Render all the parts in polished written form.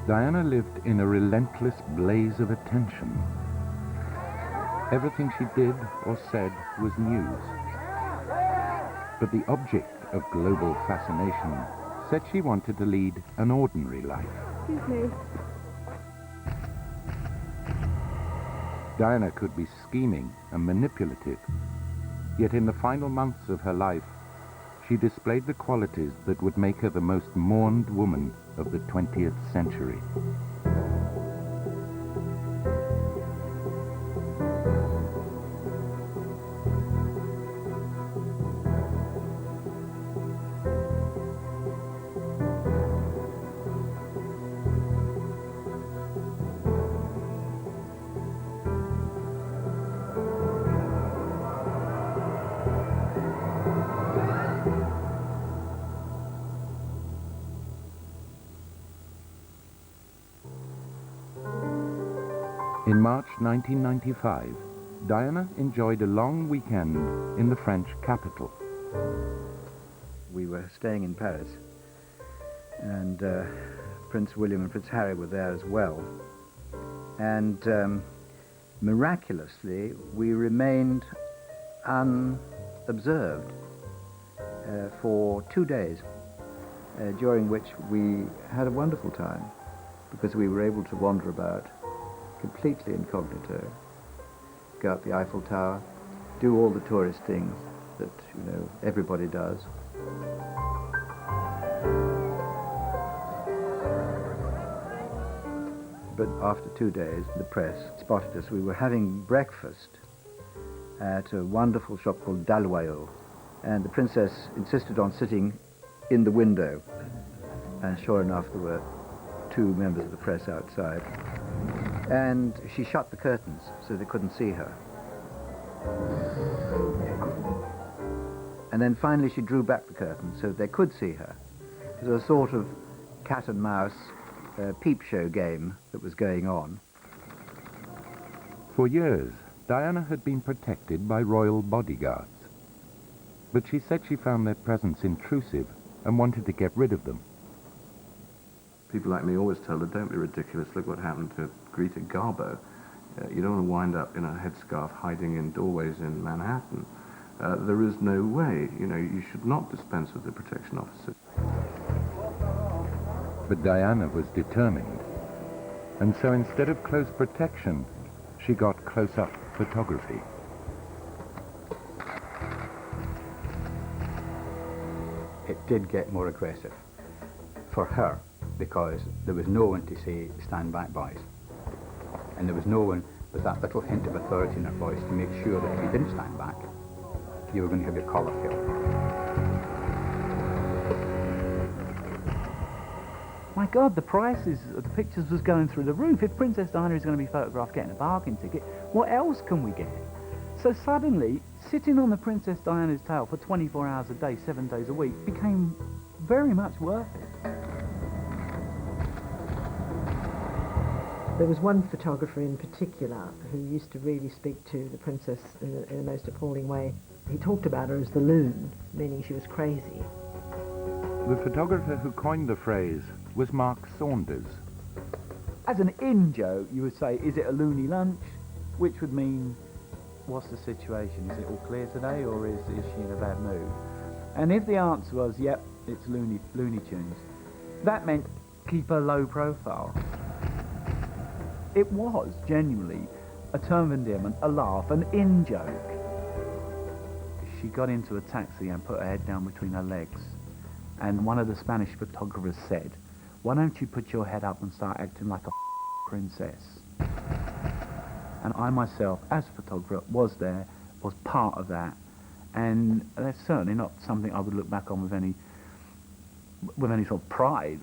Diana lived in a relentless blaze of attention. Everything she did or said was news. But the object of global fascination said she wanted to lead an ordinary life. Excuse me. Diana could be scheming and manipulative, yet in the final months of her life, she displayed the qualities that would make her the most mourned woman of the 20th century. In March 1995, Diana enjoyed a long weekend in the French capital. We were staying in Paris, and Prince William and Prince Harry were there as well. And miraculously, we remained unobserved for 2 days, during which we had a wonderful time, because we were able to wander about completely incognito, go up the Eiffel Tower, do all the tourist things that, you know, everybody does. But after 2 days, the press spotted us. We were having breakfast at a wonderful shop called Dalloyau, and the princess insisted on sitting in the window, and sure enough there were 2 members of the press outside. And she shut the curtains so they couldn't see her. And then finally she drew back the curtains so they could see her. It was a sort of cat and mouse peep show game that was going on. For years, Diana had been protected by royal bodyguards. But she said she found their presence intrusive and wanted to get rid of them. People like me always told her, don't be ridiculous, look what happened to Greta Garbo. You don't want to wind up in a headscarf hiding in doorways in Manhattan. There is no way, you know, you should not dispense with the protection officers. But Diana was determined, and so instead of close protection, she got close-up photography. It did get more aggressive for her, because there was no one to say, stand back, boys. And there was no one with that little hint of authority in her voice to make sure that if you didn't stand back, you were going to have your collar filled. My God, the prices of the pictures was going through the roof. If Princess Diana is going to be photographed getting a bargain ticket, what else can we get? So suddenly, sitting on the Princess Diana's tail for 24 hours a day, 7 days a week, became very much worth it. There was one photographer in particular who used to really speak to the princess in a most appalling way. He talked about her as the loon, meaning she was crazy. The photographer who coined the phrase was Mark Saunders. As an in-joke, you would say, is it a loony lunch? Which would mean, what's the situation? Is it all clear today, or is she in a bad mood? And if the answer was, yep, it's Looney Tunes, that meant keep a low profile. It was genuinely a term of endearment, a laugh, an in-joke. She got into a taxi and put her head down between her legs. And one of the Spanish photographers said, why don't you put your head up and start acting like a princess? And I myself, as a photographer, was part of that. And that's certainly not something I would look back on with any sort of pride.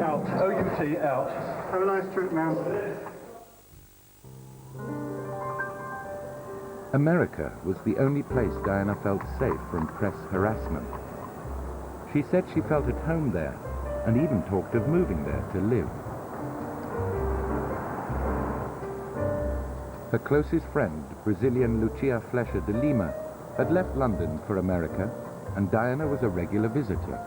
Out. O-U-T, out. Have a nice trip, man. America was the only place Diana felt safe from press harassment. She said she felt at home there, and even talked of moving there to live. Her closest friend, Brazilian Lucia Flecha de Lima, had left London for America and Diana was a regular visitor.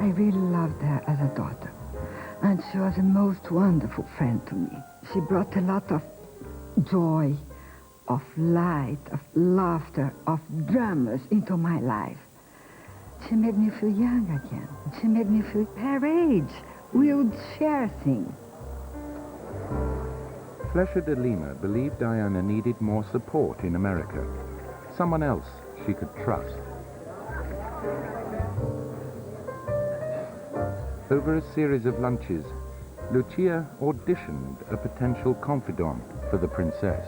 I really loved her as a daughter, and she was a most wonderful friend to me. She brought a lot of joy, of light, of laughter, of dramas into my life. She made me feel young again. She made me feel her age. We would share things. Fleischer de Lima believed Diana needed more support in America, someone else she could trust. Over a series of lunches, Lucia auditioned a potential confidant for the princess.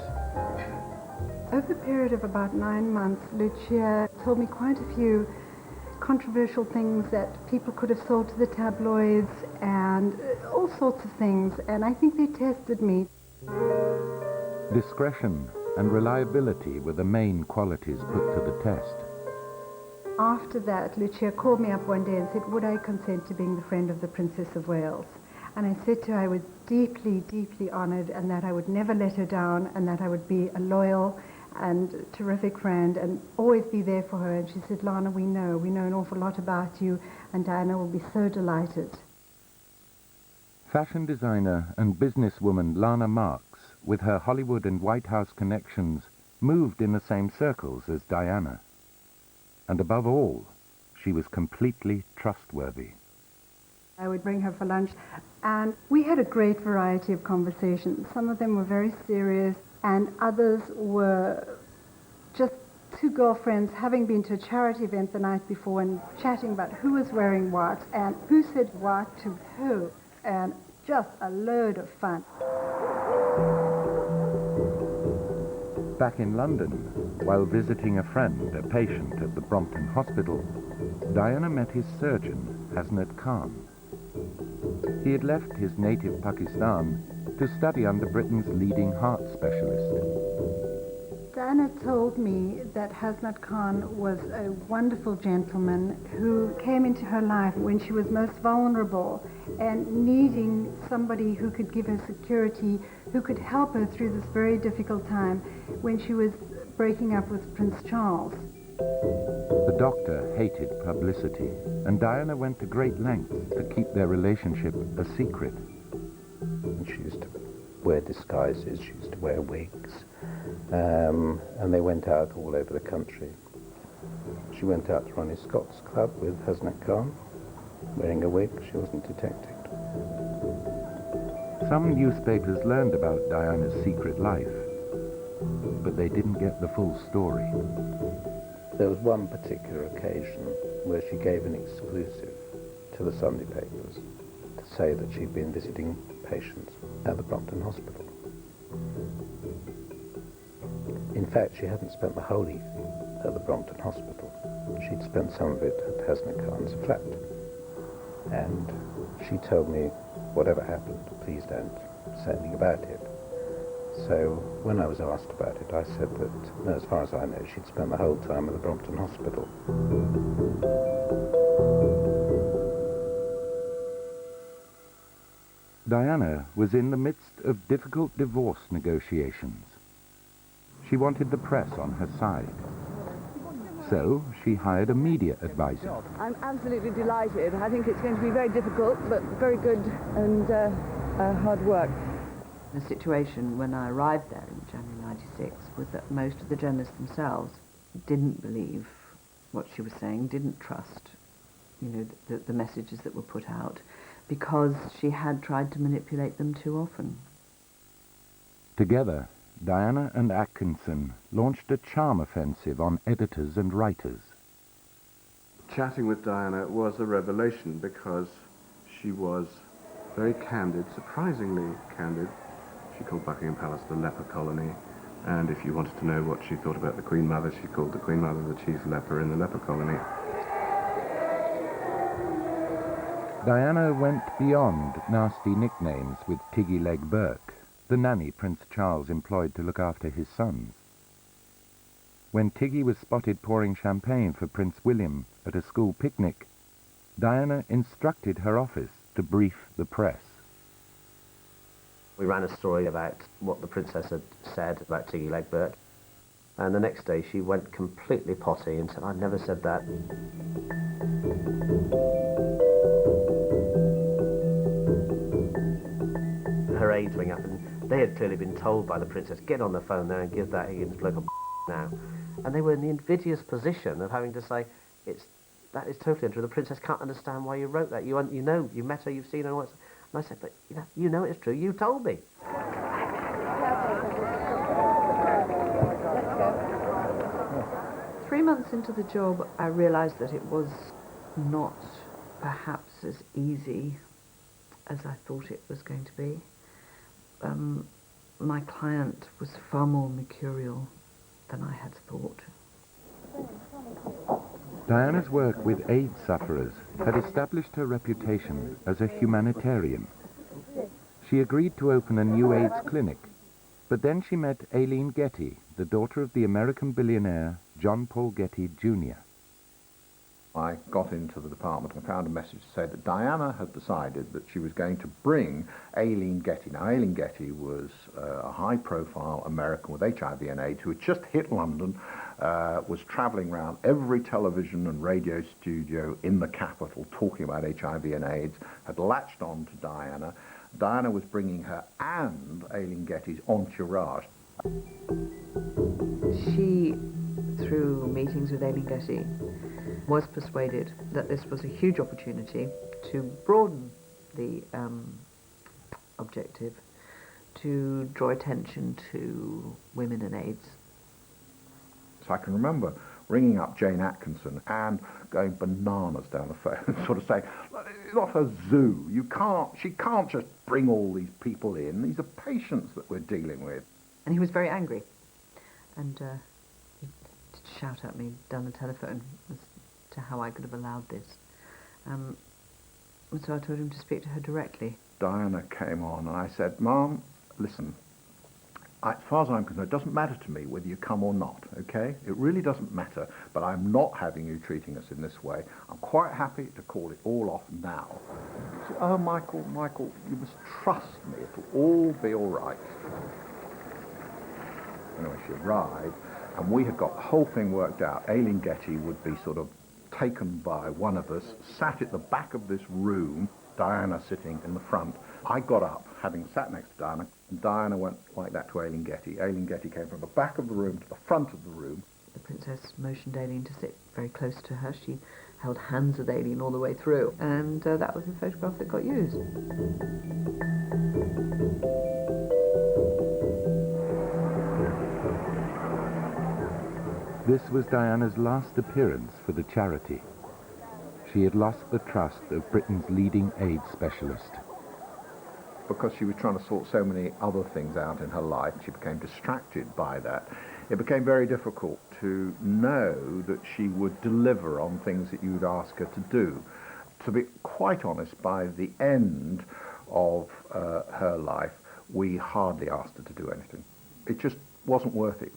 Over the period of about 9 months, Lucia told me quite a few controversial things that people could have sold to the tabloids and all sorts of things, and I think they tested me. Discretion and reliability were the main qualities put to the test. After that, Lucia called me up one day and said, would I consent to being the friend of the Princess of Wales? And I said to her I was deeply, deeply honored, and that I would never let her down, and that I would be a loyal and terrific friend and always be there for her. And she said, Lana, we know an awful lot about you, and Diana will be so delighted. Fashion designer and businesswoman Lana Marks, with her Hollywood and White House connections, moved in the same circles as Diana. And above all, she was completely trustworthy. I would bring her for lunch, and we had a great variety of conversations. Some of them were very serious, and others were just two girlfriends having been to a charity event the night before and chatting about who was wearing what and who said what to who, and just a load of fun. Back in London, while visiting a friend, a patient at the Brompton Hospital, Diana met his surgeon, Hasnat Khan. He had left his native Pakistan to study under Britain's leading heart specialist. Diana told me that Hasnat Khan was a wonderful gentleman who came into her life when she was most vulnerable and needing somebody who could give her security, who could help her through this very difficult time when she was breaking up with Prince Charles. The doctor hated publicity, and Diana went to great lengths to keep their relationship a secret. She used to wear disguises, she used to wear wigs, and they went out all over the country. She went out to Ronnie Scott's club with Hasnat Khan, wearing a wig. She wasn't detected. Some newspapers learned about Diana's secret life, but they didn't get the full story. There was one particular occasion where she gave an exclusive to the Sunday papers to say that she'd been visiting patients at the Brompton Hospital. In fact, she hadn't spent the whole evening at the Brompton Hospital. She'd spent some of it at Hasnat Khan's flat. And she told me, whatever happened, please don't say anything about it. So when I was asked about it, I said that, as far as I know, she'd spent the whole time at the Brompton Hospital. Diana was in the midst of difficult divorce negotiations. She wanted the press on her side. So she hired a media advisor. I'm absolutely delighted. I think it's going to be very difficult, but very good and hard work. The situation when I arrived there in January '96 was that most of the journalists themselves didn't believe what she was saying, didn't trust, the messages that were put out, because she had tried to manipulate them too often. Together, Diana and Atkinson launched a charm offensive on editors and writers. Chatting with Diana was a revelation because she was very candid, surprisingly candid. She called Buckingham Palace the leper colony, and if you wanted to know what she thought about the Queen Mother, she called the Queen Mother the chief leper in the leper colony. Diana went beyond nasty nicknames with Tiggy Leg Burke, the nanny Prince Charles employed to look after his sons. When Tiggy was spotted pouring champagne for Prince William at a school picnic, Diana instructed her office to brief the press. We ran a story about what the princess had said about Tiggy Leg Burke. And the next day she went completely potty and said, "I never said that." Her aides rang up, and they had clearly been told by the princess, "Get on the phone there and give that Higgins bloke a now." And they were in the invidious position of having to say, that is totally untrue. The princess can't understand why you wrote that. You know, you met her, you've seen her, and all that. And I said, "But you know it's true. You told me." 3 months into the job, I realised that it was not perhaps as easy as I thought it was going to be. My client was far more mercurial than I had thought. Diana's work with AIDS sufferers had established her reputation as a humanitarian. She agreed to open a new AIDS clinic, but then she met Aileen Getty, the daughter of the American billionaire John Paul Getty Jr. I got into the department and found a message to say that Diana had decided that she was going to bring Aileen Getty. Now, Aileen Getty was a high-profile American with HIV and AIDS who had just hit London, was travelling around every television and radio studio in the capital talking about HIV and AIDS, had latched on to Diana. Diana was bringing her and Aileen Getty's entourage. She, through meetings with Aileen Getty, was persuaded that this was a huge opportunity to broaden the objective, to draw attention to women and AIDS. So I can remember ringing up Jane Atkinson and going bananas down the phone, sort of saying, "It's not a zoo. She can't just bring all these people in. These are patients that we're dealing with." And he was very angry, and he did shout at me down the telephone as to how I could have allowed this. And so I told him to speak to her directly. Diana came on and I said, "Ma'am, listen, as far as I'm concerned, it doesn't matter to me whether you come or not, okay? It really doesn't matter, but I'm not having you treating us in this way. I'm quite happy to call it all off now." She said, "Oh, Michael, you must trust me. It'll all be all right." Anyway, she arrived, and we had got the whole thing worked out. Aileen Getty would be sort of taken by one of us, sat at the back of this room, Diana sitting in the front. I got up, having sat next to Diana, and Diana went like that to Aileen Getty. Aileen Getty came from the back of the room to the front of the room. The princess motioned Aileen to sit very close to her. She held hands with Aileen all the way through, and that was the photograph that got used. This was Diana's last appearance for the charity. She had lost the trust of Britain's leading AIDS specialist. Because she was trying to sort so many other things out in her life, she became distracted by that. It became very difficult to know that she would deliver on things that you would ask her to do. To be quite honest, by the end of her life, we hardly asked her to do anything. It just wasn't worth it.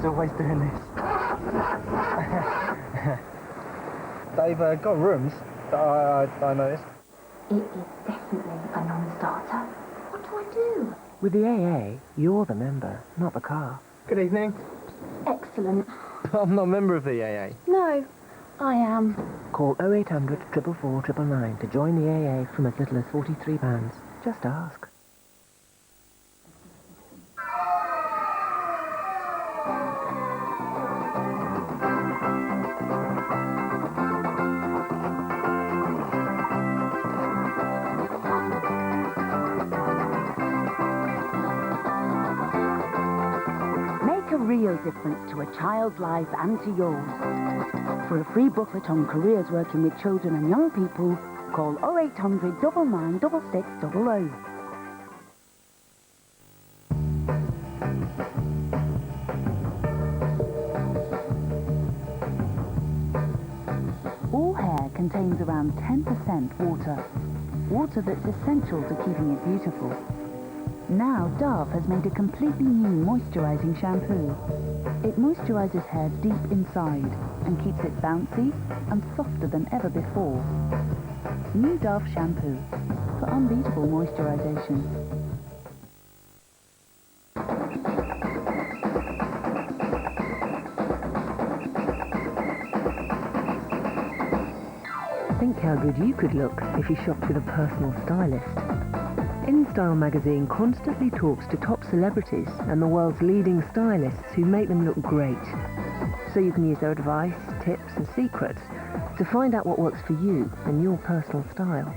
Always doing this. They've got rooms that I noticed. It is definitely a non-starter. What do I do? With the AA, you're the member, not the car. Good evening. Excellent. I'm not a member of the AA. No, I am. Call 0800 444 999 to join the AA from as little as £43. Just ask. Real difference to a child's life and to yours. For a free booklet on careers working with children and young people, call 0800 99 6600. All hair contains around 10% water. Water that's essential to keeping it beautiful. Now Dove has made a completely new moisturising shampoo. It moisturises hair deep inside and keeps it bouncy and softer than ever before. New Dove shampoo for unbeatable moisturisation. Think how good you could look if you shopped with a personal stylist. InStyle magazine constantly talks to top celebrities and the world's leading stylists who make them look great. So you can use their advice, tips and secrets to find out what works for you and your personal style.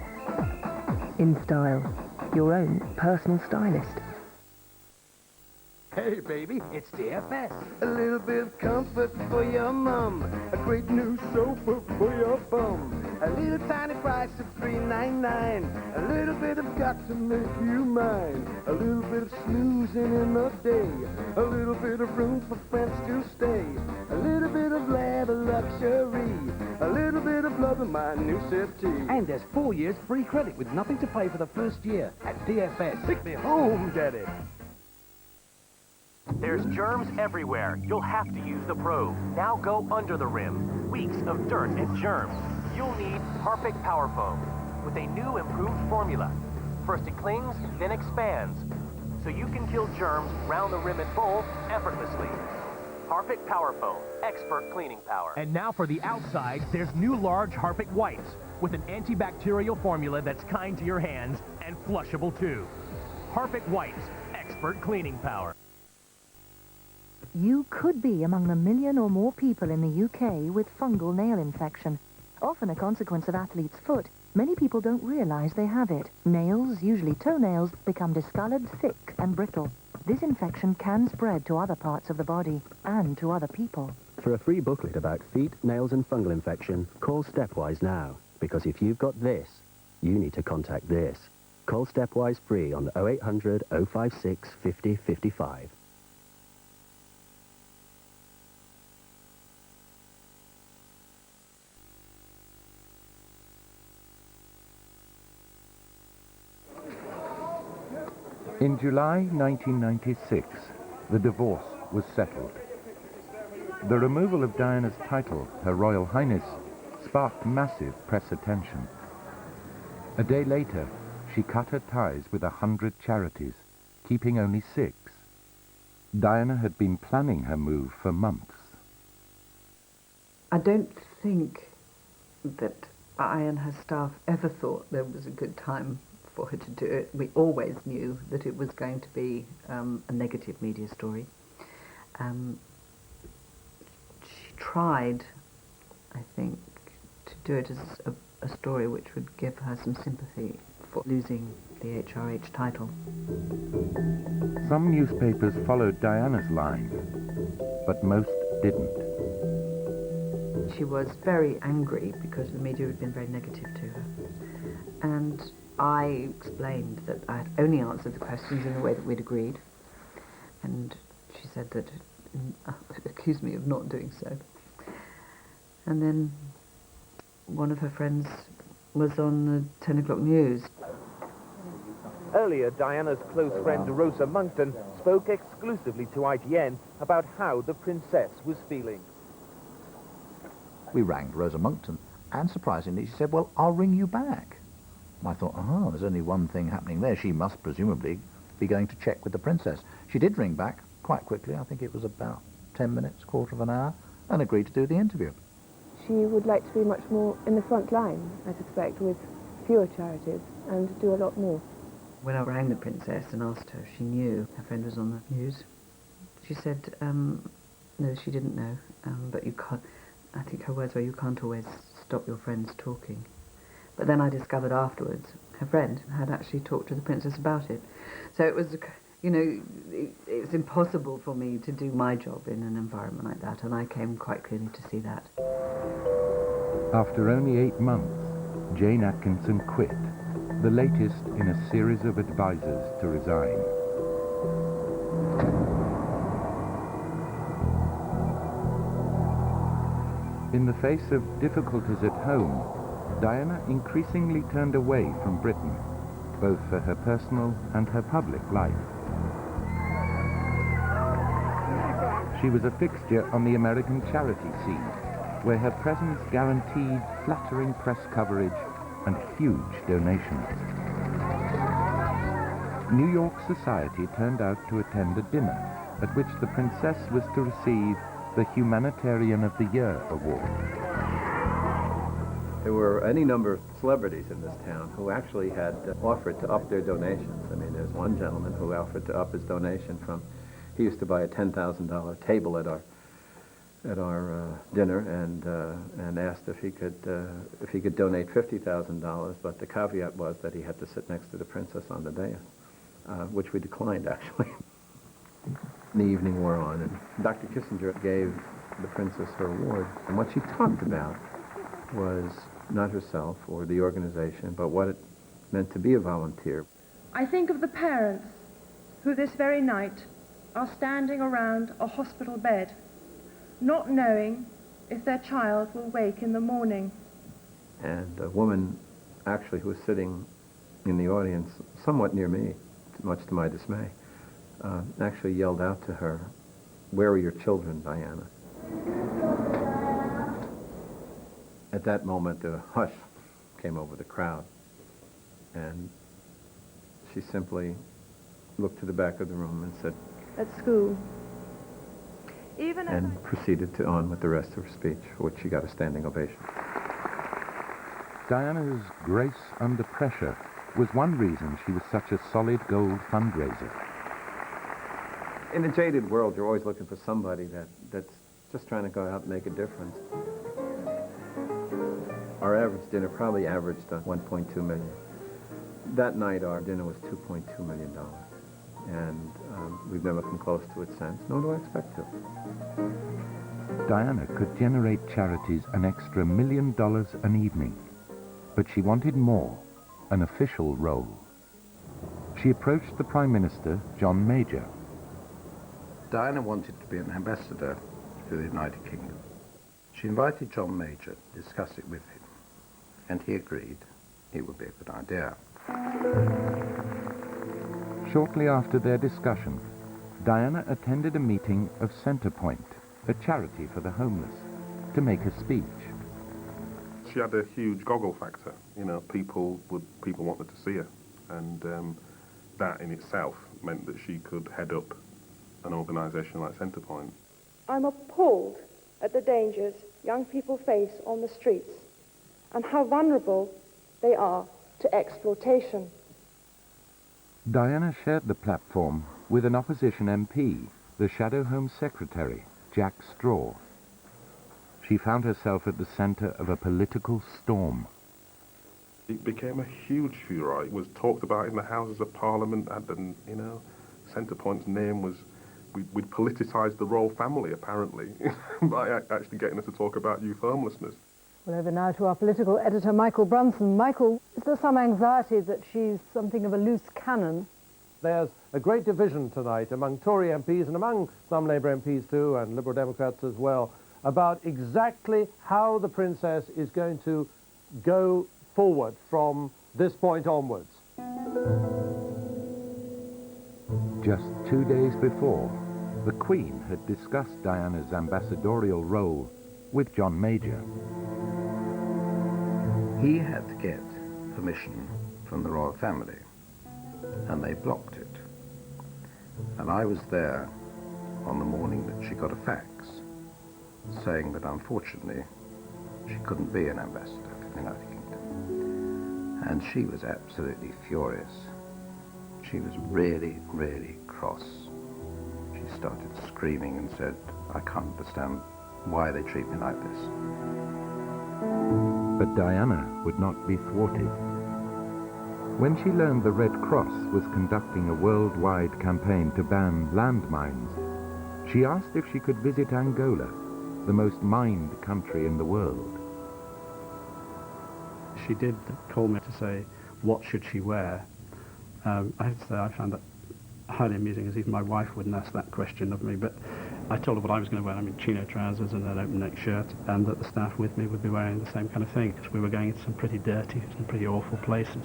InStyle, your own personal stylist. Hey baby, it's DFS. A little bit of comfort for your mum. A great new sofa for your bum. A little tiny price of $3.99. A little bit of got to make you mine. A little bit of snoozing in the day. A little bit of room for friends to stay. A little bit of leather luxury. A little bit of love in my new settee. And there's 4 years free credit with nothing to pay for the first year at DFS. Take me home, Daddy. There's germs everywhere. You'll have to use the probe. Now go under the rim. Weeks of dirt and germs. You'll need Harpic Power Foam with a new improved formula. First it clings, then expands, so you can kill germs round the rim and bowl effortlessly. Harpic Power Foam, expert cleaning power. And now for the outside, there's new large Harpic wipes with an antibacterial formula that's kind to your hands and flushable too. Harpic wipes, expert cleaning power. You could be among the 1 million or more people in the UK with fungal nail infection. Often a consequence of athlete's foot, many people don't realize they have it. Nails, usually toenails, become discolored, thick and brittle. This infection can spread to other parts of the body and to other people. For a free booklet about feet, nails and fungal infection, call Stepwise now. Because if you've got this, you need to contact this. Call Stepwise free on 0800 056 50 55. In July 1996, the divorce was settled. The removal of Diana's title, Her Royal Highness, sparked massive press attention. A day later, she cut her ties with 100 charities, keeping only 6. Diana had been planning her move for months. I don't think that I and her staff ever thought there was a good time for her to do it. We always knew that it was going to be a negative media story. She tried, I think, to do it as a story which would give her some sympathy for losing the HRH title. Some newspapers followed Diana's line, but most didn't. She was very angry because the media had been very negative to her. And I explained that I had only answered the questions in the way that we'd agreed. And she said that, accused me of not doing so. And then one of her friends was on the 10 o'clock news. Earlier, Diana's close friend Rosa Monckton spoke exclusively to ITN about how the princess was feeling. We rang Rosa Monckton, and surprisingly she said, well, I'll ring you back. I thought, oh, there's only one thing happening there. She must presumably be going to check with the princess. She did ring back quite quickly. I think it was about 10 minutes, quarter of an hour, and agreed to do the interview. She would like to be much more in the front line, I suspect, with fewer charities and do a lot more. When I rang the princess and asked her if she knew her friend was on the news, she said, no, she didn't know, but you can't, I think her words were, you can't always stop your friends talking. But then I discovered afterwards, her friend had actually talked to the princess about it. So it was, you know, it's impossible for me to do my job in an environment like that, and I came quite clearly to see that. After only 8 months, Jane Atkinson quit, the latest in a series of advisors to resign. In the face of difficulties at home, Diana increasingly turned away from Britain, both for her personal and her public life. She was a fixture on the American charity scene, where her presence guaranteed flattering press coverage and huge donations. New York society turned out to attend a dinner at which the princess was to receive the Humanitarian of the Year award. There were any number of celebrities in this town who actually had offered to up their donations. I mean, there's one gentleman who offered to up his donation from, he used to buy a $10,000 table at our dinner, and asked if he could donate $50,000, but the caveat was that he had to sit next to the princess on the dais, which we declined actually. The evening wore on, and Dr. Kissinger gave the princess her award, and what she talked about was not herself or the organization, but what it meant to be a volunteer. I think of the parents who this very night are standing around a hospital bed, not knowing if their child will wake in the morning. And a woman actually who was sitting in the audience somewhat near me, much to my dismay, actually yelled out to her, "Where are your children, Diana?" At that moment, a hush came over the crowd, and she simply looked to the back of the room and said, "At school." And proceeded on with the rest of her speech, for which she got a standing ovation. Diana's grace under pressure was one reason she was such a solid gold fundraiser. In a jaded world, you're always looking for somebody that's just trying to go out and make a difference. Our average dinner probably averaged $1.2 million. That night, our dinner was $2.2 million. And we've never come close to it since, nor do I expect to. Diana could generate charities an extra $1 million an evening, but she wanted more, an official role. She approached the Prime Minister, John Major. Diana wanted to be an ambassador to the United Kingdom. She invited John Major to discuss it with him, and he agreed it would be a good idea. Shortly after their discussion, Diana attended a meeting of Centrepoint, a charity for the homeless, to make a speech. She had a huge goggle factor. You know, people wanted to see her, and that in itself meant that she could head up an organisation like Centrepoint. I'm appalled at the dangers young people face on the streets and how vulnerable they are to exploitation. Diana shared the platform with an opposition MP, the Shadow Home Secretary, Jack Straw. She found herself at the centre of a political storm. It became a huge furore. It was talked about in the Houses of Parliament, and Centrepoint's name was, we'd politicised the royal family, apparently, by actually getting us to talk about youth homelessness. Well, over now to our political editor, Michael Brunson. Michael, is there some anxiety that she's something of a loose cannon? There's a great division tonight among Tory MPs and among some Labour MPs too, and Liberal Democrats as well, about exactly how the Princess is going to go forward from this point onwards. Just 2 days before, the Queen had discussed Diana's ambassadorial role with John Major. He had to get permission from the royal family, and they blocked it. And I was there on the morning that she got a fax saying that unfortunately she couldn't be an ambassador to the United Kingdom. And she was absolutely furious. She was really, really cross. She started screaming and said, "I can't understand why they treat me like this." But Diana would not be thwarted. When she learned the Red Cross was conducting a worldwide campaign to ban landmines, she asked if she could visit Angola, the most mined country in the world. She did call me to say, what should she wear? I have to say I found that highly amusing, as even my wife wouldn't ask that question of me, but I told her what I was going to wear. I mean, chino trousers and an open neck shirt, and that the staff with me would be wearing the same kind of thing, because we were going into some pretty dirty, some pretty awful places.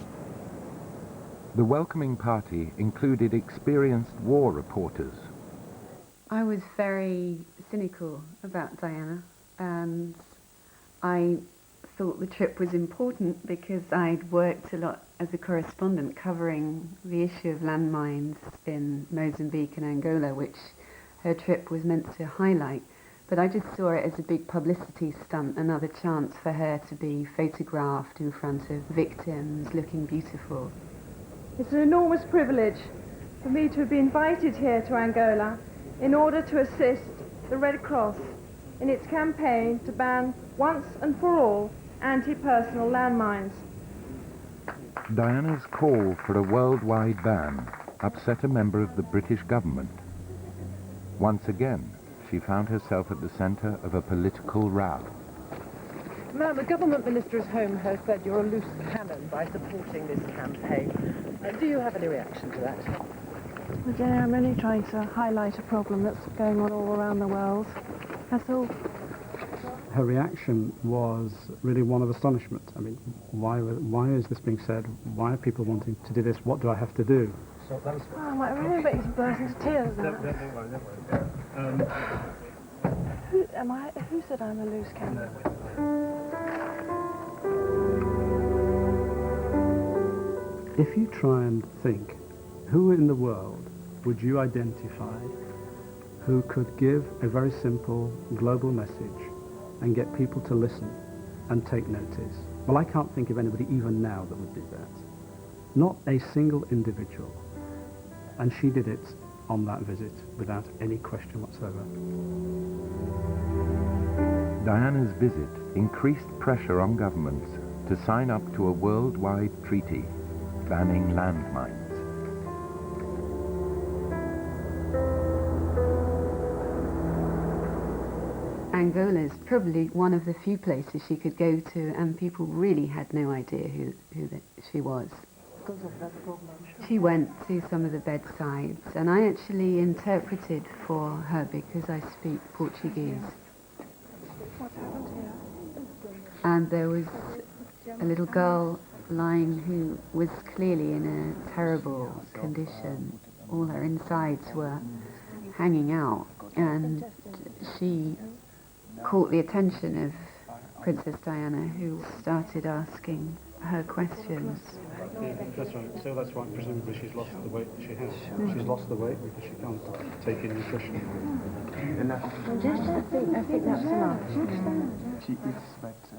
The welcoming party included experienced war reporters. I was very cynical about Diana, and I thought the trip was important because I'd worked a lot as a correspondent covering the issue of landmines in Mozambique and Angola, which her trip was meant to highlight. But I just saw it as a big publicity stunt, another chance for her to be photographed in front of victims looking beautiful. It's an enormous privilege for me to be invited here to Angola in order to assist the Red Cross in its campaign to ban once and for all anti-personal landmines. Diana's call for a worldwide ban upset a member of the British government. Once again, she found herself at the centre of a political row. Ma'am, the government minister's home has said you're a loose cannon by supporting this campaign. Do you have any reaction to that? Well, Jenny, I'm only trying to highlight a problem that's going on all around the world. That's all. Her reaction was really one of astonishment. I mean, why is this being said? Why are people wanting to do this? What do I have to do? So that was... Oh, I might really make you burst into tears now. Don't worry. Who said I'm a loose cannon? If you try and think, who in the world would you identify who could give a very simple global message and get people to listen and take notice? Well, I can't think of anybody even now that would do that. Not a single individual. And she did it on that visit without any question whatsoever. Diana's visit increased pressure on governments to sign up to a worldwide treaty banning landmines. Angola is probably one of the few places she could go to, and people really had no idea who she was. She went to some of the bedsides, and I actually interpreted for her because I speak Portuguese. And there was a little girl lying who was clearly in a terrible condition. All her insides were hanging out, and she caught the attention of Princess Diana, who started asking her questions. That's right. So that's why presumably she's lost the weight she has. She's lost the weight because she can't take in nutrition. I think that's enough.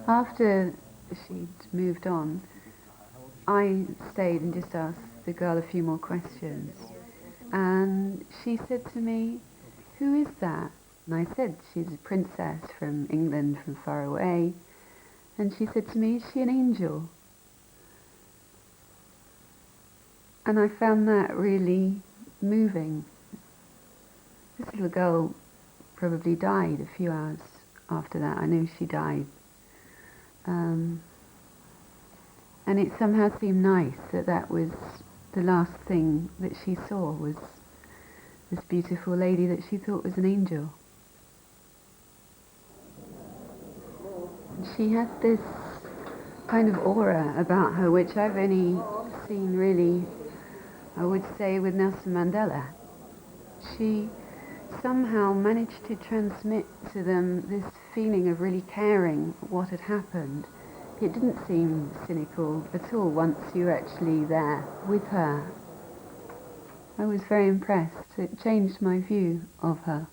After she'd moved on, I stayed and just asked the girl a few more questions. And she said to me, "Who is that?" And I said, "She's a princess from England, from far away." And she said to me, "Is she an angel?" And I found that really moving. This little girl probably died a few hours after that. I know she died. And it somehow seemed nice that that was the last thing that she saw, was this beautiful lady that she thought was an angel. She had this kind of aura about her, which I've only seen really, I would say, with Nelson Mandela. She somehow managed to transmit to them this feeling of really caring what had happened. It didn't seem cynical at all once you were actually there with her. I was very impressed. It changed my view of her.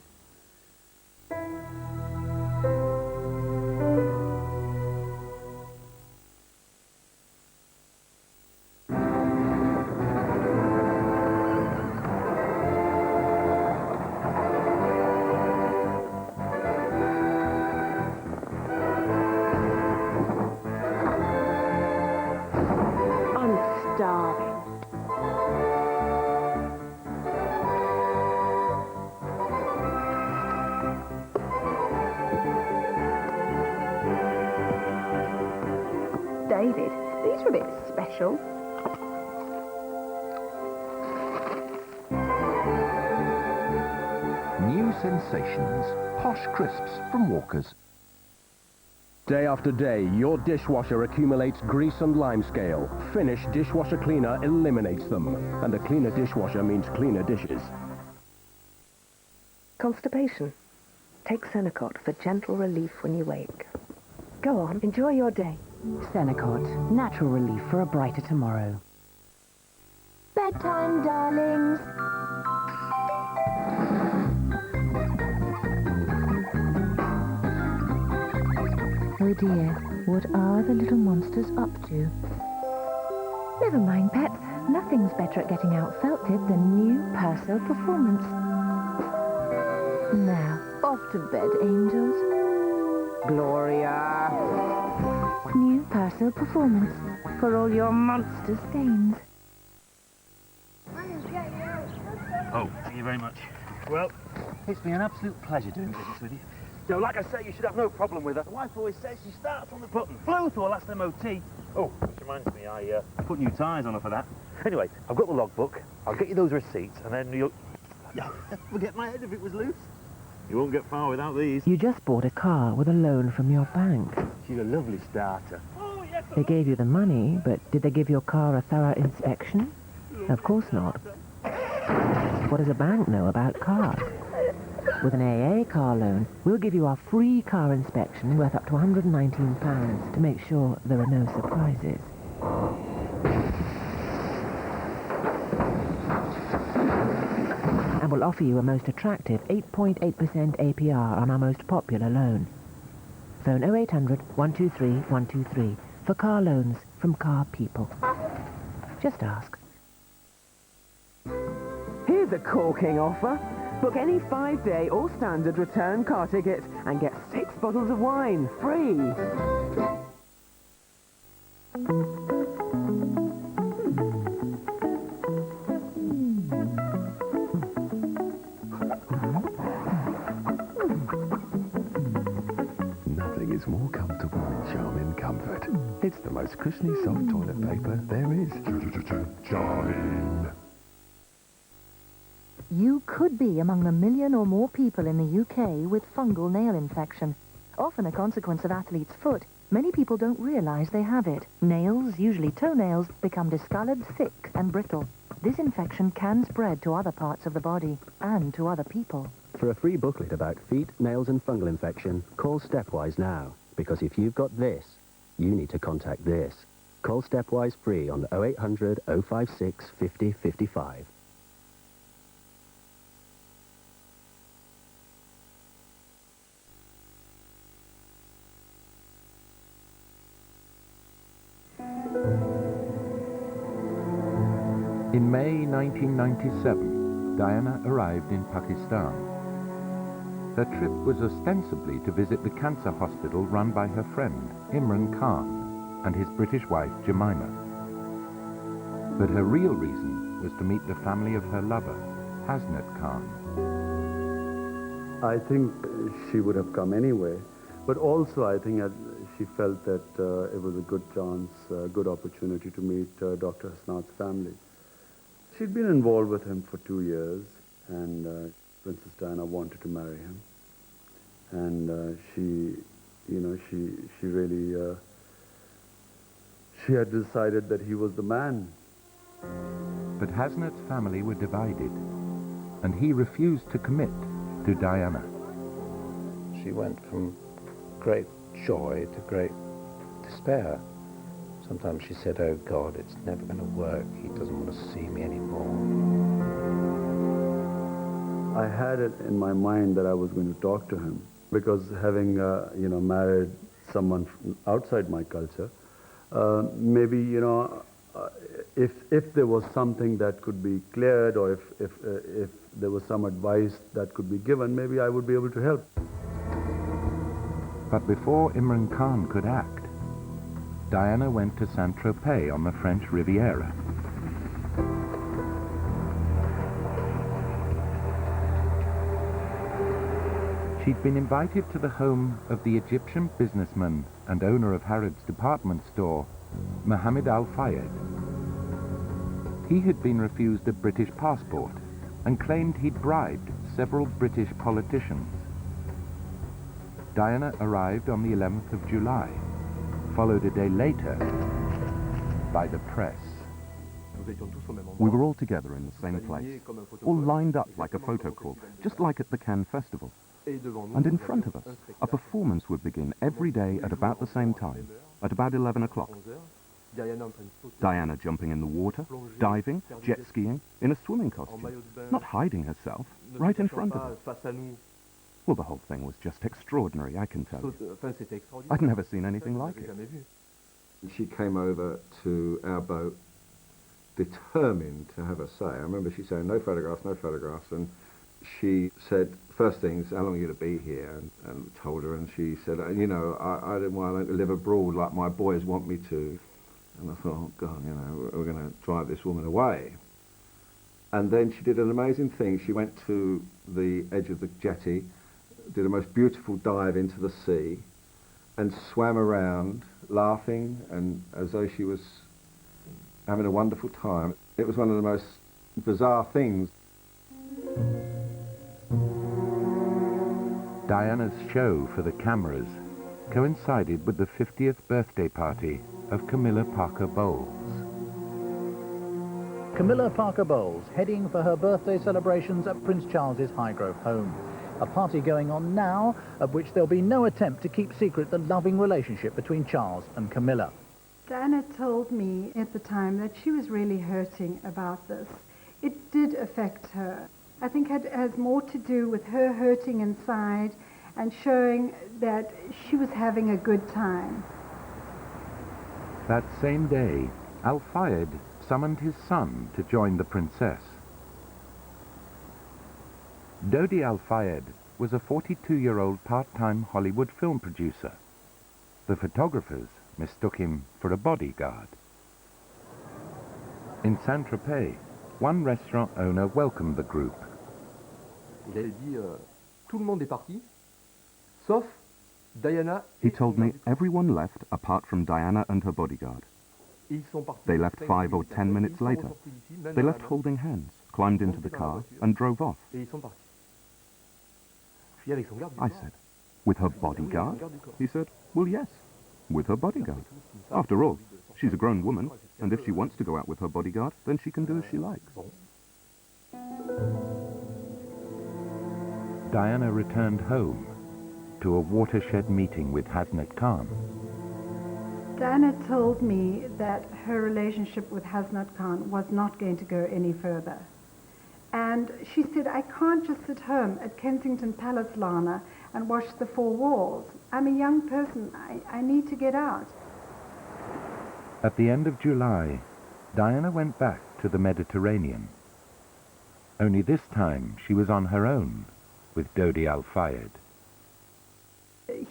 David, these are a bit special. New sensations. Posh crisps from Walker's. Day after day, your dishwasher accumulates grease and limescale. Finish Dishwasher Cleaner eliminates them. And a cleaner dishwasher means cleaner dishes. Constipation? Take Senecot for gentle relief when you wake. Go on, enjoy your day. Senecot, natural relief for a brighter tomorrow. Bedtime, darlings. Oh dear, what are the little monsters up to? Never mind, pets. Nothing's better at getting out felted than new Persil Performance. Now, off to bed, angels. Gloria. New Persil Performance for all your monster stains. Oh, thank you very much. Well, it's been an absolute pleasure doing business with you. So, like I say, you should have no problem with her. The wife always says she starts on the button, flew through her last MOT. Oh, which reminds me, I put new tyres on her for that. Anyway, I've got the logbook. I'll get you those receipts, and then you'll... Forget my head if it was loose. You won't get far without these. You just bought a car with a loan from your bank. She's a lovely starter. They gave you the money, but did they give your car a thorough inspection? Of course not. What does a bank know about cars? With an AA car loan, we'll give you our free car inspection worth up to £119 to make sure there are no surprises. And we'll offer you a most attractive 8.8% APR on our most popular loan. Phone 0800 123 123 for car loans from car people. Just ask. Here's a corking offer. Book any 5-day or standard return car ticket and get 6 bottles of wine free. Nothing is more comfortable than Charmin Comfort. It's the most cushiony soft toilet paper there is. Charmin. You could be among the 1 million or more people in the UK with fungal nail infection. Often a consequence of athlete's foot, many people don't realize they have it. Nails, usually toenails, become discolored, thick and brittle. This infection can spread to other parts of the body and to other people. For a free booklet about feet, nails and fungal infection, call Stepwise now. Because if you've got this, you need to contact this. Call Stepwise free on 0800 056 50 55. In May 1997, Diana arrived in Pakistan. Her trip was ostensibly to visit the cancer hospital run by her friend, Imran Khan, and his British wife, Jemima. But her real reason was to meet the family of her lover, Hasnat Khan. I think she would have come anyway, but also I think she felt that it was a good chance, a good opportunity to meet Dr. Hasnat's family. She'd been involved with him for 2 years, and Princess Diana wanted to marry him. And she really, she had decided that he was the man. But Hasnat's family were divided, and he refused to commit to Diana. She went from great joy to great despair. Sometimes she said, "Oh God, it's never going to work. He doesn't want to see me anymore." I had it in my mind that I was going to talk to him, because having, married someone from outside my culture, maybe, if there was something that could be cleared, or if there was some advice that could be given, maybe I would be able to help. But before Imran Khan could act, Diana went to Saint-Tropez on the French Riviera. She'd been invited to the home of the Egyptian businessman and owner of Harrods department store, Mohammed Al-Fayed. He had been refused a British passport and claimed he'd bribed several British politicians. Diana arrived on the 11th of July, followed a day later by the press. We were all together in the same place, all lined up like a photo call, just like at the Cannes Festival. And in front of us, a performance would begin every day at about the same time, at about 11 o'clock. Diana jumping in the water, diving, jet skiing, in a swimming costume, not hiding herself, right in front of us. Well, the whole thing was just extraordinary, I can tell you. I'd never seen anything like it. She came over to our boat determined to have a say. I remember she saying, no photographs, and she said, first things, how long are you to be here? And told her, and she said, you know, I didn't want to live abroad like my boys want me to. And I thought, oh God, you know, we're going to drive this woman away. And then she did an amazing thing. She went to the edge of the jetty, did a most beautiful dive into the sea, and swam around, laughing, and as though she was having a wonderful time. It was one of the most bizarre things. Diana's show for the cameras coincided with the 50th birthday party of Camilla Parker Bowles. Camilla Parker Bowles heading for her birthday celebrations at Prince Charles's Highgrove home. A party going on now, of which there'll be no attempt to keep secret the loving relationship between Charles and Camilla. Diana told me at the time that she was really hurting about this. It did affect her. I think it has more to do with her hurting inside and showing that she was having a good time. That same day, Al Fayed summoned his son to join the princess. Dodi Al Fayed was a 42-year-old part-time Hollywood film producer. The photographers mistook him for a bodyguard. In Saint-Tropez, one restaurant owner welcomed the group. He told me everyone left apart from Diana and her bodyguard. They left 5 or 10 minutes later. They left holding hands, climbed into the car, and drove off. I said, with her bodyguard? He said, well, yes, with her bodyguard. After all, she's a grown woman, and if she wants to go out with her bodyguard, then she can do as she likes. Diana returned home to a watershed meeting with Hasnat Khan. Diana told me that her relationship with Hasnat Khan was not going to go any further. And she said, I can't just sit home at Kensington Palace, Lana, and watch the four walls. I'm a young person. I need to get out. At the end of July, Diana went back to the Mediterranean. Only this time she was on her own with Dodi Al Fayed.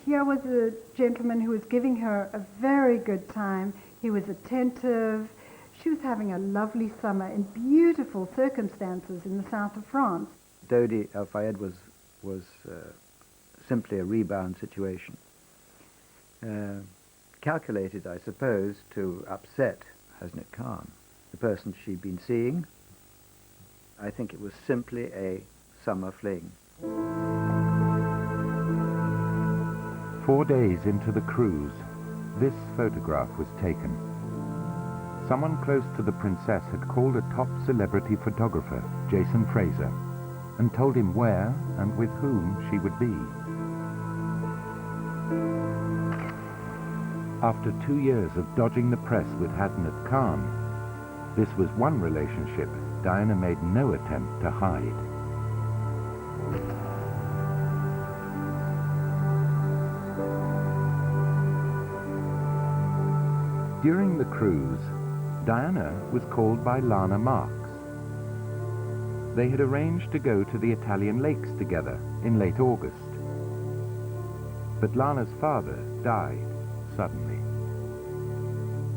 Here was a gentleman who was giving her a very good time. He was attentive. She was having a lovely summer in beautiful circumstances in the south of France. Dodi Al Fayed was simply a rebound situation. Calculated, I suppose, to upset Hasnat Khan, the person she'd been seeing. I think it was simply a summer fling. 4 days into the cruise, this photograph was taken. Someone close to the princess had called a top celebrity photographer, Jason Fraser, and told him where and with whom she would be. After 2 years of dodging the press with Hasnat Khan, this was one relationship Diana made no attempt to hide. During the cruise, Diana was called by Lana Marks. They had arranged to go to the Italian lakes together in late August. But Lana's father died suddenly.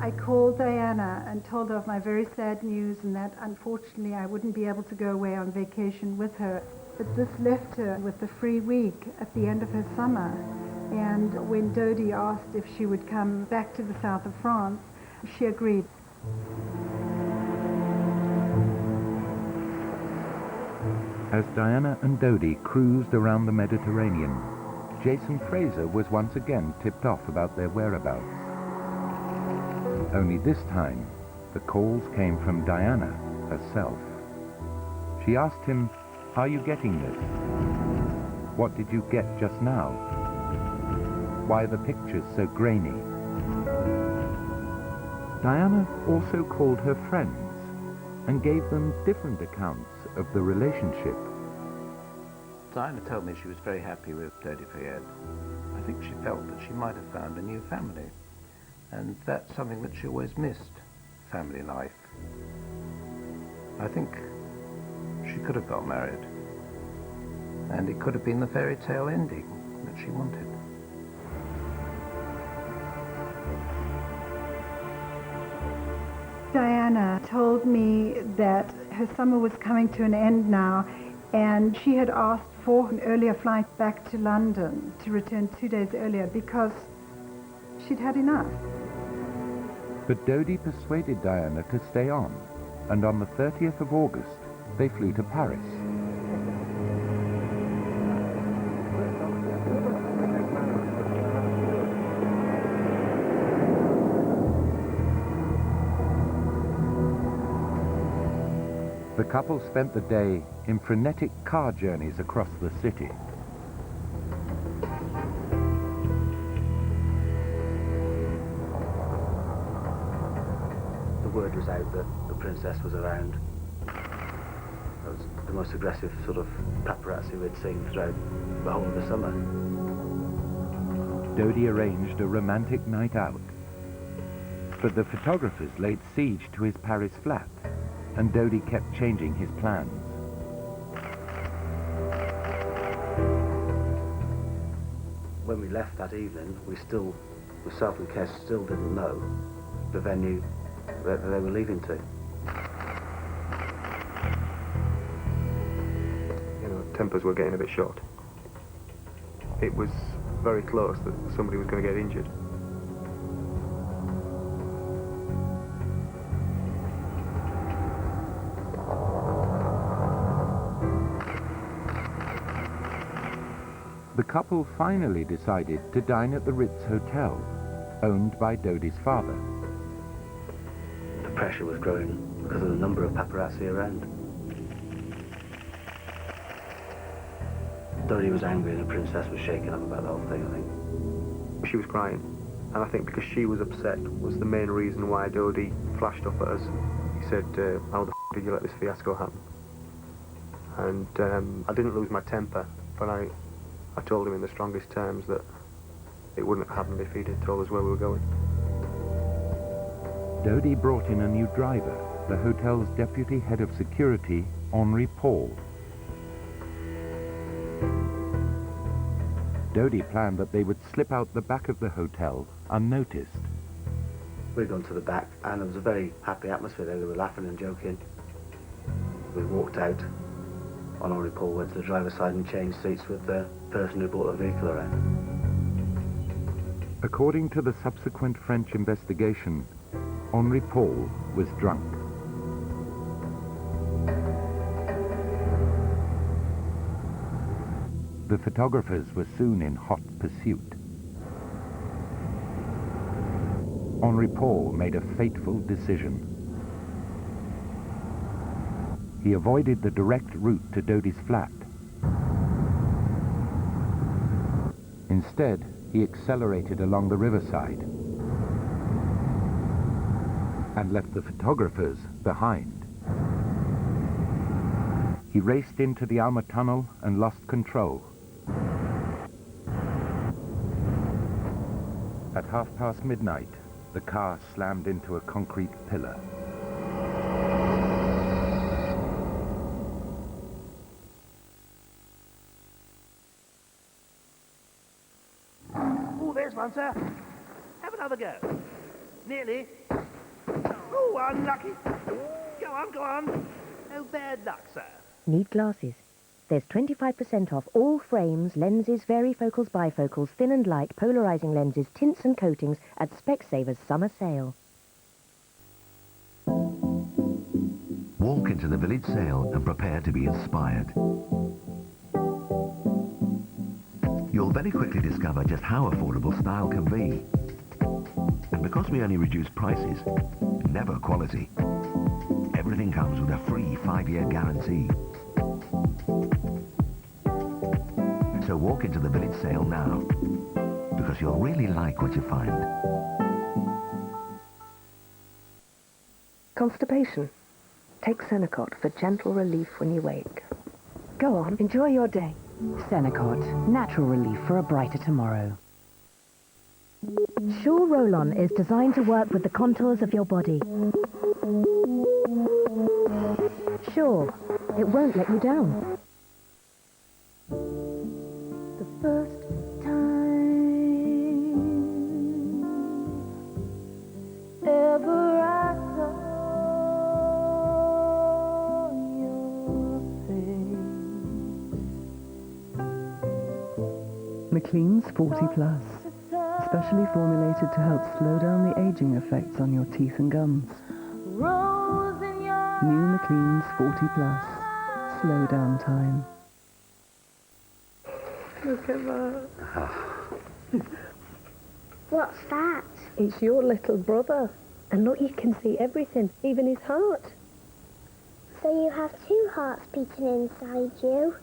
I called Diana and told her of my very sad news and that unfortunately I wouldn't be able to go away on vacation with her. But this left her with a free week at the end of her summer. And when Dodi asked if she would come back to the south of France, she agreed. As Diana and Dodi cruised around the Mediterranean, Jason Fraser was once again tipped off about their whereabouts. Only this time, The calls came from Diana herself. She asked him, "Are you getting this? What did you get just now? Why are the pictures so grainy?" Diana also called her friends and gave them different accounts of the relationship. Diana told me she was very happy with Dodi Fayed. I think she felt that she might have found a new family, and that's something that she always missed, family life. I think she could have got married, and it could have been the fairy tale ending that she wanted. Diana told me that her summer was coming to an end now, and she had asked for an earlier flight back to London to return 2 days earlier because she'd had enough. But Dodi persuaded Diana to stay on, and on the 30th of August, they flew to Paris. The couple spent the day in frenetic car journeys across the city. The word was out that the princess was around. It was the most aggressive sort of paparazzi we'd seen throughout the whole of the summer. Dodi arranged a romantic night out. But the photographers laid siege to his Paris flat, and Dodi kept changing his plans. When we left that evening, myself and Kes still didn't know the venue that they were leaving to. You know, tempers were getting a bit short. It was very close that somebody was going to get injured. The couple finally decided to dine at the Ritz Hotel, owned by Dodi's father. The pressure was growing because of the number of paparazzi around. Dodi was angry and the princess was shaken up about the whole thing, I think. She was crying, and I think because she was upset was the main reason why Dodi flashed up at us. He said, "How the f*** did you let this fiasco happen?" And I didn't lose my temper, but I told him in the strongest terms that it wouldn't have happened if he'd told us where we were going. Dodi brought in a new driver, the hotel's deputy head of security, Henri Paul. Dodi planned that they would slip out the back of the hotel unnoticed. We'd gone to the back, and there was a very happy atmosphere there. They were laughing and joking. We walked out on Henri Paul, went to the driver's side and changed seats with the person who brought the vehicle around. According to the subsequent French investigation, Henri Paul was drunk. The photographers were soon in hot pursuit. Henri Paul made a fateful decision. He avoided the direct route to Dodi's flat. Instead, he accelerated along the riverside and left the photographers behind. He raced into the Alma Tunnel and lost control. At midnight, the car slammed into a concrete pillar. Oh, there's one, sir. Have another go. Nearly. Oh, unlucky. Go on. Oh, bad luck, sir. Need glasses? There's 25% off all frames, lenses, varifocals, bifocals, thin and light, polarizing lenses, tints and coatings at Specsavers summer sale. Walk into the village sale and prepare to be inspired. You'll very quickly discover just how affordable style can be. And because we only reduce prices, never quality, everything comes with a free 5-year guarantee. So walk into the village sale now, because you'll really like what you find. Constipation? Take Senecot for gentle relief when you wake. Go on, enjoy your day. Senecot, natural relief for a brighter tomorrow. Sure Roll-On is designed to work with the contours of your body. Sure, it won't let you down. The first time ever I saw your face. McLean's 40 Plus. Specially formulated to help slow down the aging effects on your teeth and gums. New McLean's 40 Plus. Slow down time. Look at that. What's that? It's your little brother. And look, you can see everything, even his heart. So you have 2 hearts beating inside you?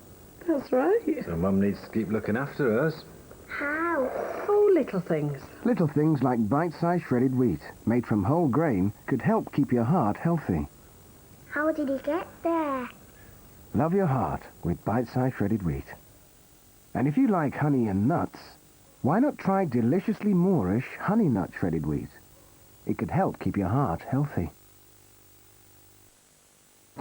That's right. So Mum needs to keep looking after us. How? Oh, little things. Little things like bite-sized shredded wheat, made from whole grain, could help keep your heart healthy. How did he get there? Love your heart with bite-sized shredded wheat. And if you like honey and nuts, why not try deliciously Moorish honey nut shredded wheat? It could help keep your heart healthy.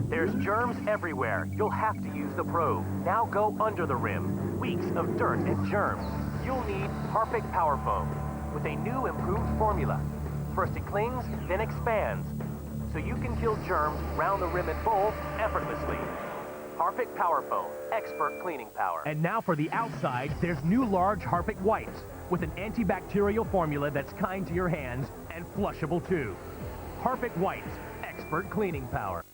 There's germs everywhere. You'll have to use the probe. Now go under the rim. Weeks of dirt and germs. You'll need Harpic Power Foam with a new improved formula. First it clings, then expands, so you can kill germs round the rim and bowl effortlessly. Harpic Power Foam, expert cleaning power. And now for the outside, there's new large Harpic Wipes with an antibacterial formula that's kind to your hands and flushable too. Harpic Wipes, expert cleaning power.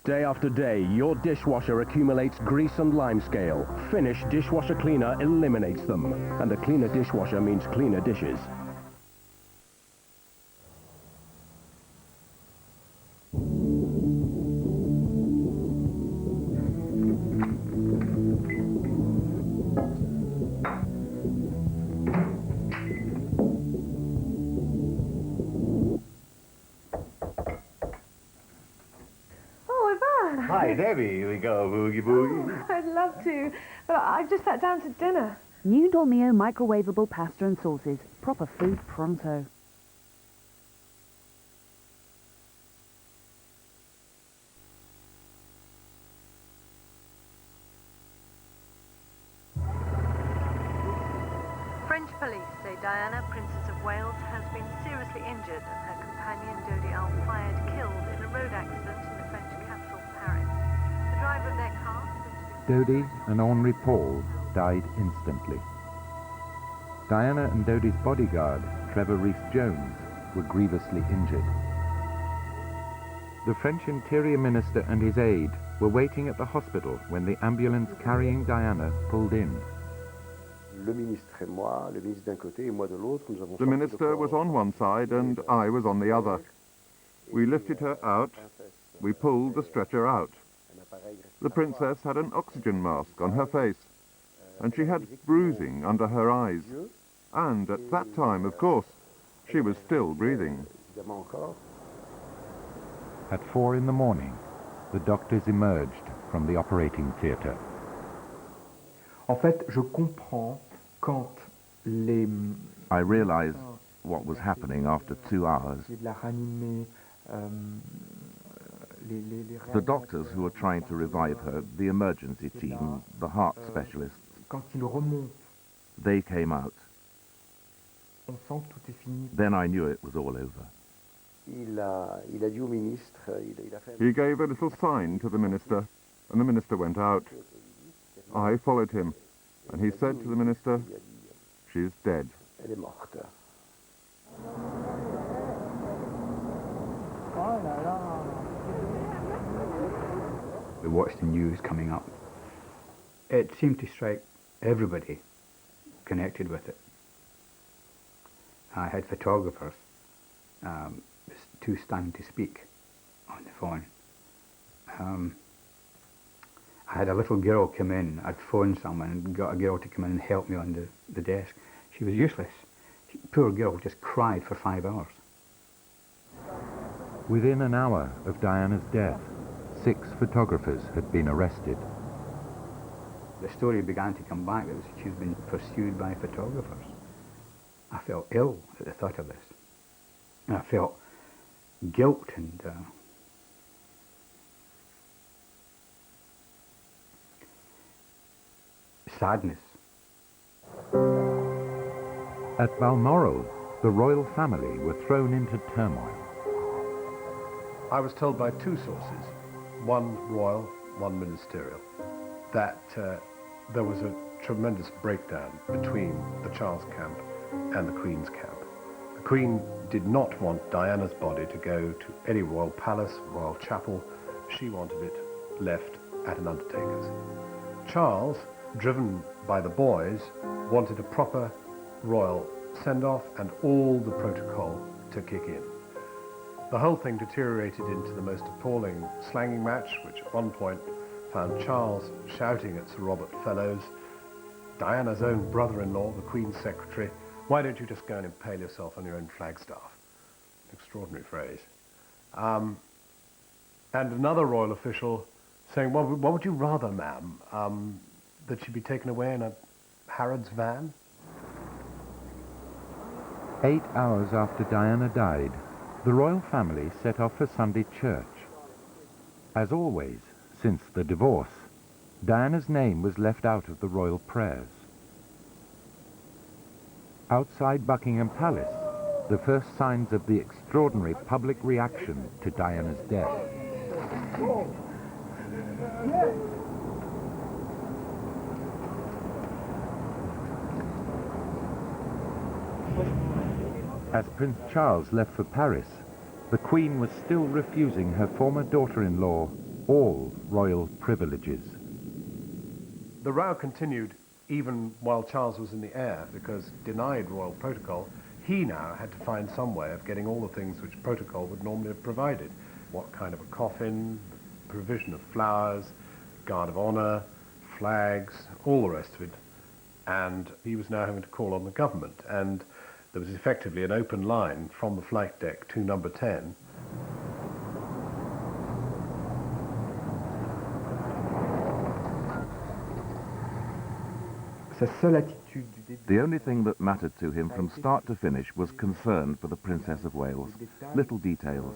Day after day, your dishwasher accumulates grease and limescale. Finish Dishwasher Cleaner eliminates them. And a cleaner dishwasher means cleaner dishes. Hi, Debbie. Here we go, boogie boogie. I'd love to, but I've just sat down to dinner. New Dolmio microwavable pasta and sauces. Proper food pronto. French police say Diana, Princess of Wales, has been seriously injured and her companion Dodi Al-Fayed killed in a road accident in the French capital, Paris. The driver of their car... Dodi and Henri Paul died instantly. Diana and Dodi's bodyguard, Trevor Rees-Jones, were grievously injured. The French Interior Minister and his aide were waiting at the hospital when the ambulance carrying Diana pulled in. The minister was on one side and I was on the other. We lifted her out. We pulled the stretcher out. The princess had an oxygen mask on her face, and she had bruising under her eyes. And at that time, of course, she was still breathing. At 4 in the morning, the doctors emerged from the operating theatre. En fait, je comprends quand les... I realized what was happening after 2 hours. The doctors who were trying to revive her, the emergency team, the heart specialists, they came out. Then I knew it was all over. He gave a little sign to the minister, and the minister went out. I followed him, and he said to the minister, "She's dead." We watched the news coming up. It seemed to strike everybody connected with it. I had photographers, too stunned to speak on the phone. I had a little girl come in. I'd phoned someone and got a girl to come in and help me on the desk. She was useless. Poor girl just cried for 5 hours. Within an hour of Diana's death, 6 photographers had been arrested. The story began to come back that she's been pursued by photographers. I felt ill at the thought of this. And I felt guilt and sadness. At Balmoral, the royal family were thrown into turmoil. I was told by 2 sources, one royal, one ministerial, that there was a tremendous breakdown between the Charles camp and the Queen's camp. The Queen did not want Diana's body to go to any royal palace, royal chapel. She wanted it left at an undertaker's. Charles, driven by the boys, wanted a proper royal send-off and all the protocol to kick in. The whole thing deteriorated into the most appalling slanging match, which at one point found Charles shouting at Sir Robert Fellows, Diana's own brother-in-law, the Queen's secretary, "Why don't you just go and impale yourself on your own flagstaff?" Extraordinary phrase. And another royal official saying, "Well, what would you rather, ma'am, that she be taken away in a Harrods van?" 8 hours after Diana died, the royal family set off for Sunday church. As always, since the divorce, Diana's name was left out of the royal prayers. Outside Buckingham Palace, the first signs of the extraordinary public reaction to Diana's death. As Prince Charles left for Paris, the Queen was still refusing her former daughter-in-law all royal privileges. The row continued even while Charles was in the air, because denied royal protocol, he now had to find some way of getting all the things which protocol would normally have provided. What kind of a coffin, provision of flowers, guard of honor, flags, all the rest of it. And he was now having to call on the government, and there was effectively an open line from the flight deck to number 10. The only thing that mattered to him from start to finish was concern for the Princess of Wales. Little details.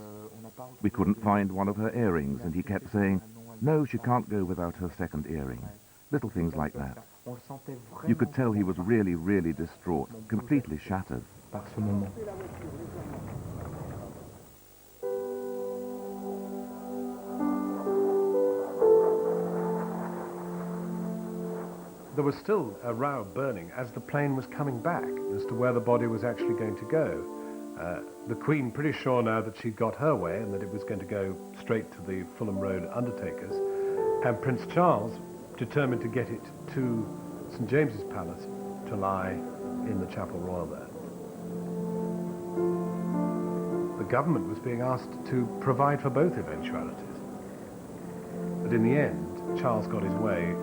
We couldn't find one of her earrings, and he kept saying, "No, she can't go without her second earring." Little things like that. You could tell he was really, really distraught, completely shattered. There was still a row burning as the plane was coming back as to where the body was actually going to go. The Queen pretty sure now that she'd got her way and that it was going to go straight to the Fulham Road undertakers, and Prince Charles determined to get it to St James's Palace to lie in the Chapel Royal there. The government was being asked to provide for both eventualities. But in the end, Charles got his way.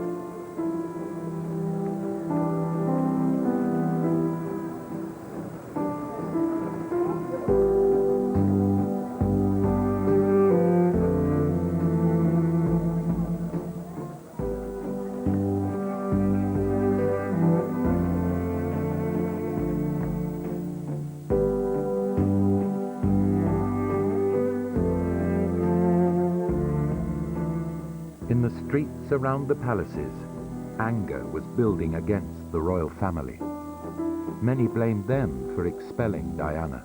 In the streets around the palaces, anger was building against the royal family. Many blamed them for expelling Diana.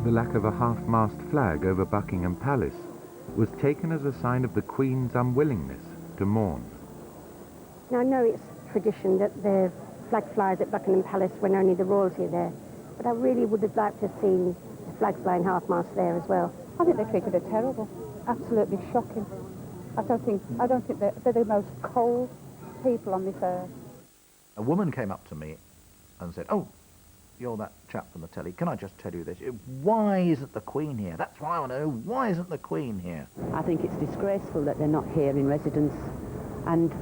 The lack of a half-mast flag over Buckingham Palace was taken as a sign of the Queen's unwillingness to mourn. Now, I know it's tradition that the flag flies at Buckingham Palace when only the royalty are there, but I really would have liked to have seen the flag flying half-mast there as well. I think they treated her terrible. Absolutely shocking. I don't think they're the most cold people on this earth. A woman came up to me and said, "Oh, you're that chap from the telly. Can I just tell you this? Why isn't the Queen here? That's why I want to know. Why isn't the Queen here? I think it's disgraceful that they're not here in residence, and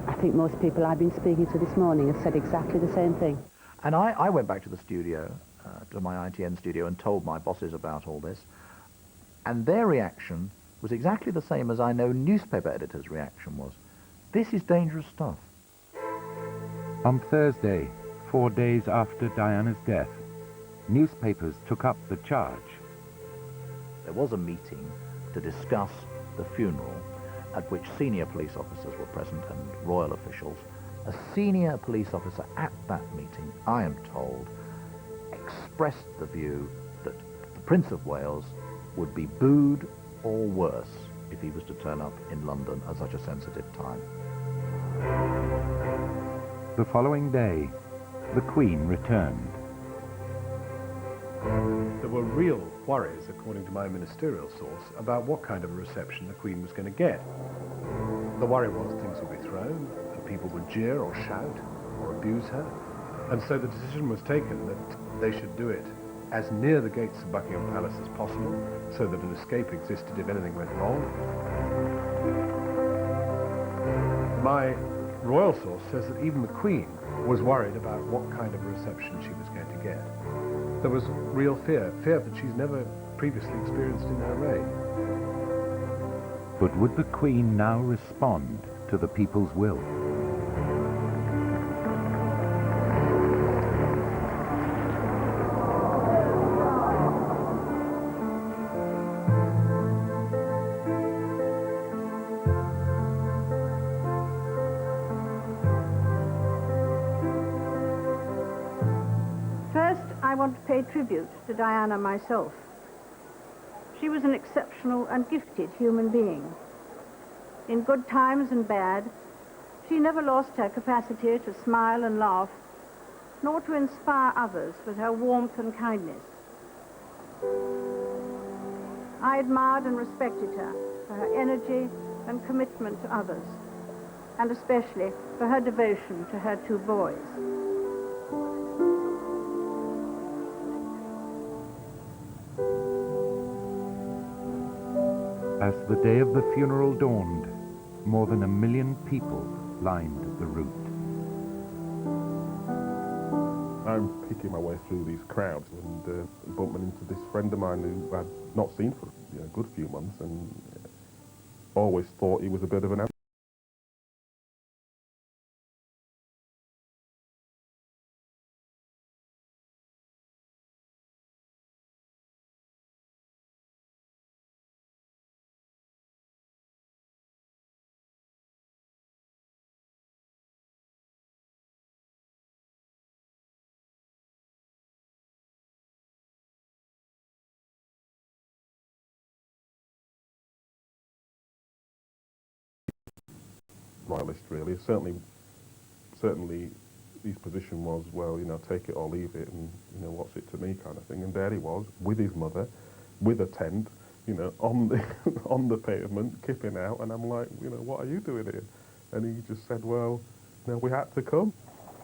I think most people I've been speaking to this morning have said exactly the same thing. And I went back to the studio, to my ITN studio, and told my bosses about all this, and their reaction was exactly the same as I know newspaper editors' reaction was. This is dangerous stuff. On Thursday, 4 days after Diana's death, newspapers took up the charge. There was a meeting to discuss the funeral at which senior police officers were present and royal officials. A senior police officer at that meeting, I am told, expressed the view that the Prince of Wales would be booed or worse if he was to turn up in London at such a sensitive time. The following day, the Queen returned. There were real worries, according to my ministerial source, about what kind of a reception the Queen was going to get. The worry was things would be thrown, and people would jeer or shout or abuse her. And so the decision was taken that they should do it as near the gates of Buckingham Palace as possible, so that an escape existed if anything went wrong. My royal source says that even the Queen was worried about what kind of a reception she was going to get. There was real fear that she's never previously experienced in her reign. But would the Queen now respond to the people's will? I want to pay tribute to Diana myself. She was an exceptional and gifted human being. In good times and bad, she never lost her capacity to smile and laugh, nor to inspire others with her warmth and kindness. I admired and respected her for her energy and commitment to others, and especially for her devotion to her two boys. As the day of the funeral dawned, more than 1 million people lined the route. I'm picking my way through these crowds and bumping into this friend of mine who I'd not seen for a good few months, and always thought he was a bit of an royalist, really. Certainly his position was, well, you know, take it or leave it, and, you know, what's it to me kind of thing. And there he was, with his mother, with a tent, you know, on the on the pavement, kipping out, and I'm like, you know, what are you doing here? And he just said, well, you know, we had to come.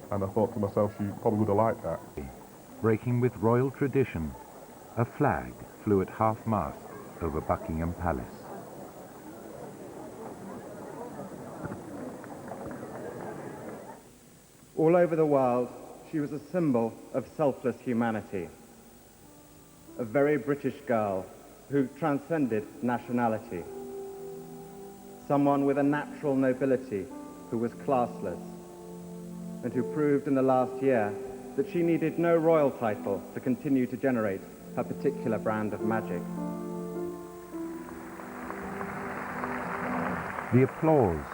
And I thought to myself, you probably would have liked that. Breaking with royal tradition, a flag flew at half-mast over Buckingham Palace. All over the world, she was a symbol of selfless humanity. A very British girl who transcended nationality. Someone with a natural nobility who was classless, and who proved in the last year that she needed no royal title to continue to generate her particular brand of magic. The applause